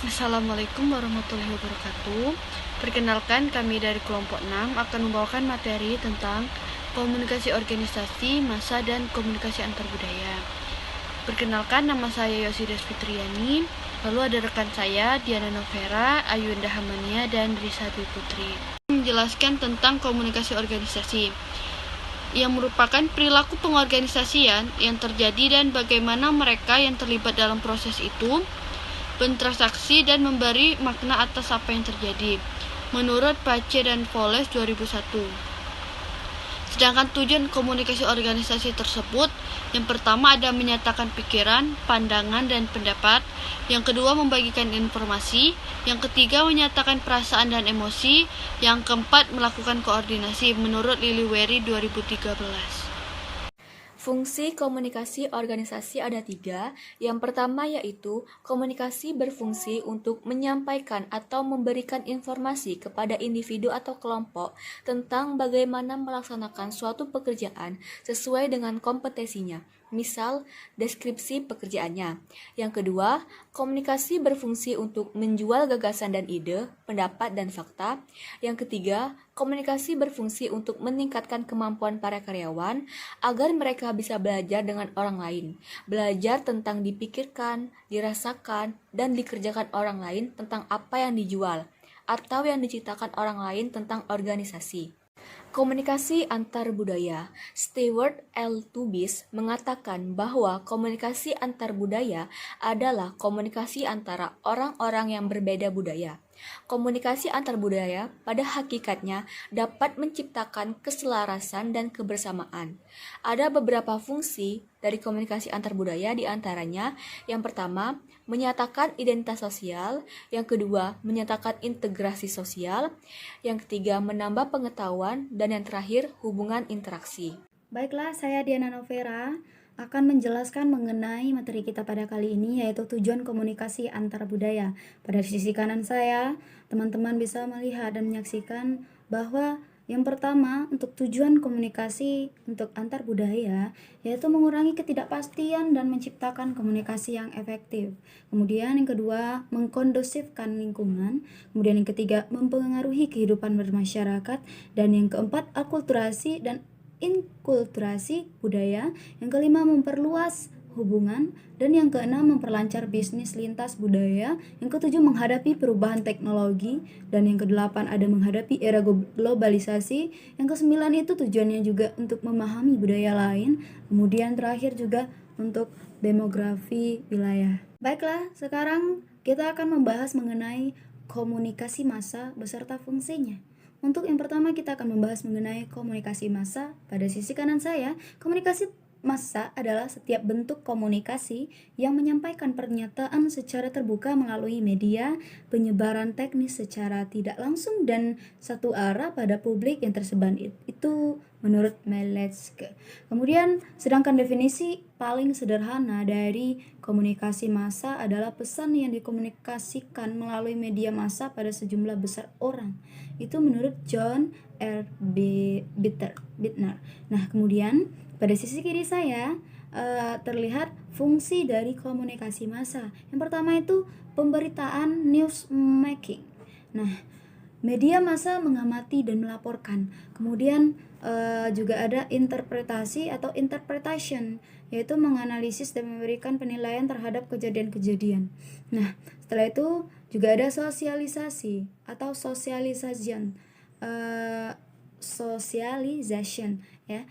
Assalamualaikum warahmatullahi wabarakatuh. Perkenalkan, kami dari kelompok 6 akan membawakan materi tentang komunikasi organisasi, massa, dan komunikasi antar budaya. Perkenalkan, nama saya Yosides Fitriani. Lalu ada rekan saya, Diana Novera, Ayunda Hamania, dan Risa Dwi Putri. Menjelaskan tentang komunikasi organisasi yang merupakan perilaku pengorganisasian yang terjadi dan bagaimana mereka yang terlibat dalam proses itu bertransaksi dan memberi makna atas apa yang terjadi, menurut Pace dan Voles 2001. Sedangkan tujuan komunikasi organisasi tersebut, yang pertama ada menyatakan pikiran, pandangan, dan pendapat, yang kedua membagikan informasi, yang ketiga menyatakan perasaan dan emosi, yang keempat melakukan koordinasi, menurut Liliweri 2013. Fungsi komunikasi organisasi ada 3. Yang pertama yaitu komunikasi berfungsi untuk menyampaikan atau memberikan informasi kepada individu atau kelompok tentang bagaimana melaksanakan suatu pekerjaan sesuai dengan kompetensinya. Misal, deskripsi pekerjaannya. Yang kedua, komunikasi berfungsi untuk menjual gagasan dan ide, pendapat dan fakta. Yang ketiga, komunikasi berfungsi untuk meningkatkan kemampuan para karyawan agar mereka bisa belajar dengan orang lain, belajar tentang dipikirkan, dirasakan, dan dikerjakan orang lain tentang apa yang dijual, atau yang diciptakan orang lain tentang organisasi. Komunikasi antar budaya. Stewart L. Tubis mengatakan bahwa komunikasi antar budaya adalah komunikasi antara orang-orang yang berbeda budaya. Komunikasi antar budaya pada hakikatnya dapat menciptakan keselarasan dan kebersamaan. Ada beberapa fungsi dari komunikasi antar budaya, di antaranya yang pertama, menyatakan identitas sosial, yang kedua, menyatakan integrasi sosial, yang ketiga, menambah pengetahuan, dan yang terakhir, hubungan interaksi. Baiklah, saya Diana Novera akan menjelaskan mengenai materi kita pada kali ini, yaitu tujuan komunikasi antar budaya. Pada sisi kanan saya, teman-teman bisa melihat dan menyaksikan bahwa yang pertama, untuk tujuan komunikasi untuk antar budaya, yaitu mengurangi ketidakpastian dan menciptakan komunikasi yang efektif. Kemudian yang kedua, mengkondusifkan lingkungan. Kemudian yang ketiga, mempengaruhi kehidupan bermasyarakat. Dan yang keempat, akulturasi dan inkulturasi budaya. Yang kelima, memperluas hubungan. Dan yang keenam, memperlancar bisnis lintas budaya. Yang ketujuh, menghadapi perubahan teknologi. Dan yang kedelapan, ada menghadapi era globalisasi. Yang kesembilan itu tujuannya juga untuk memahami budaya lain. Kemudian terakhir juga untuk demografi wilayah. Baiklah, sekarang kita akan membahas mengenai komunikasi massa beserta fungsinya. Untuk yang pertama, kita akan membahas mengenai komunikasi massa. Pada sisi kanan saya, komunikasi massa adalah setiap bentuk komunikasi yang menyampaikan pernyataan secara terbuka melalui media, penyebaran teknis secara tidak langsung dan satu arah pada publik yang tersebar, itu menurut Meletske. Kemudian, sedangkan definisi paling sederhana dari komunikasi massa adalah pesan yang dikomunikasikan melalui media massa pada sejumlah besar orang. Itu menurut John R. Bittner. Nah, kemudian pada sisi kiri saya terlihat fungsi dari komunikasi massa. Yang pertama itu pemberitaan, news making. Nah, media massa mengamati dan melaporkan. Kemudian juga ada interpretasi atau interpretation, yaitu menganalisis dan memberikan penilaian terhadap kejadian-kejadian. Nah, setelah itu juga ada sosialisasi atau socialization ya,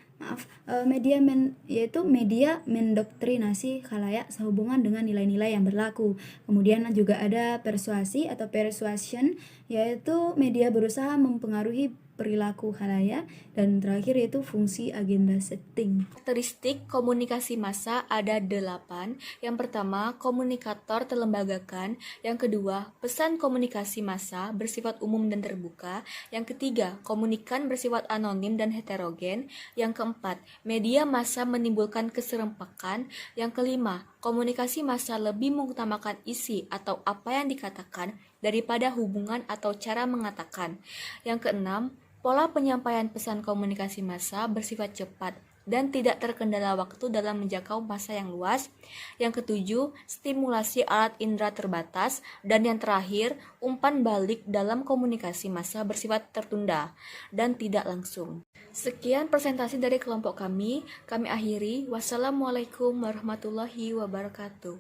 yaitu media mendoktrinasi khalayak sehubungan dengan nilai-nilai yang berlaku. Kemudian juga ada persuasi atau persuasion, yaitu media berusaha mempengaruhi perilaku khalayak. Dan terakhir yaitu fungsi agenda setting. Karakteristik komunikasi massa ada 8. Yang pertama, komunikator terlembagakan. Yang kedua, pesan komunikasi massa bersifat umum dan terbuka. Yang ketiga, komunikan bersifat anonim dan heterogen. Yang keempat, media massa menimbulkan keserempakan. Yang kelima, komunikasi massa lebih mengutamakan isi atau apa yang dikatakan daripada hubungan atau cara mengatakan. Yang keenam, pola penyampaian pesan komunikasi massa bersifat cepat dan tidak terkendala waktu dalam menjangkau masa yang luas. Yang ketujuh, stimulasi alat indera terbatas. Dan yang terakhir, umpan balik dalam komunikasi massa bersifat tertunda dan tidak langsung. Sekian presentasi dari kelompok kami akhiri. Wassalamualaikum warahmatullahi wabarakatuh.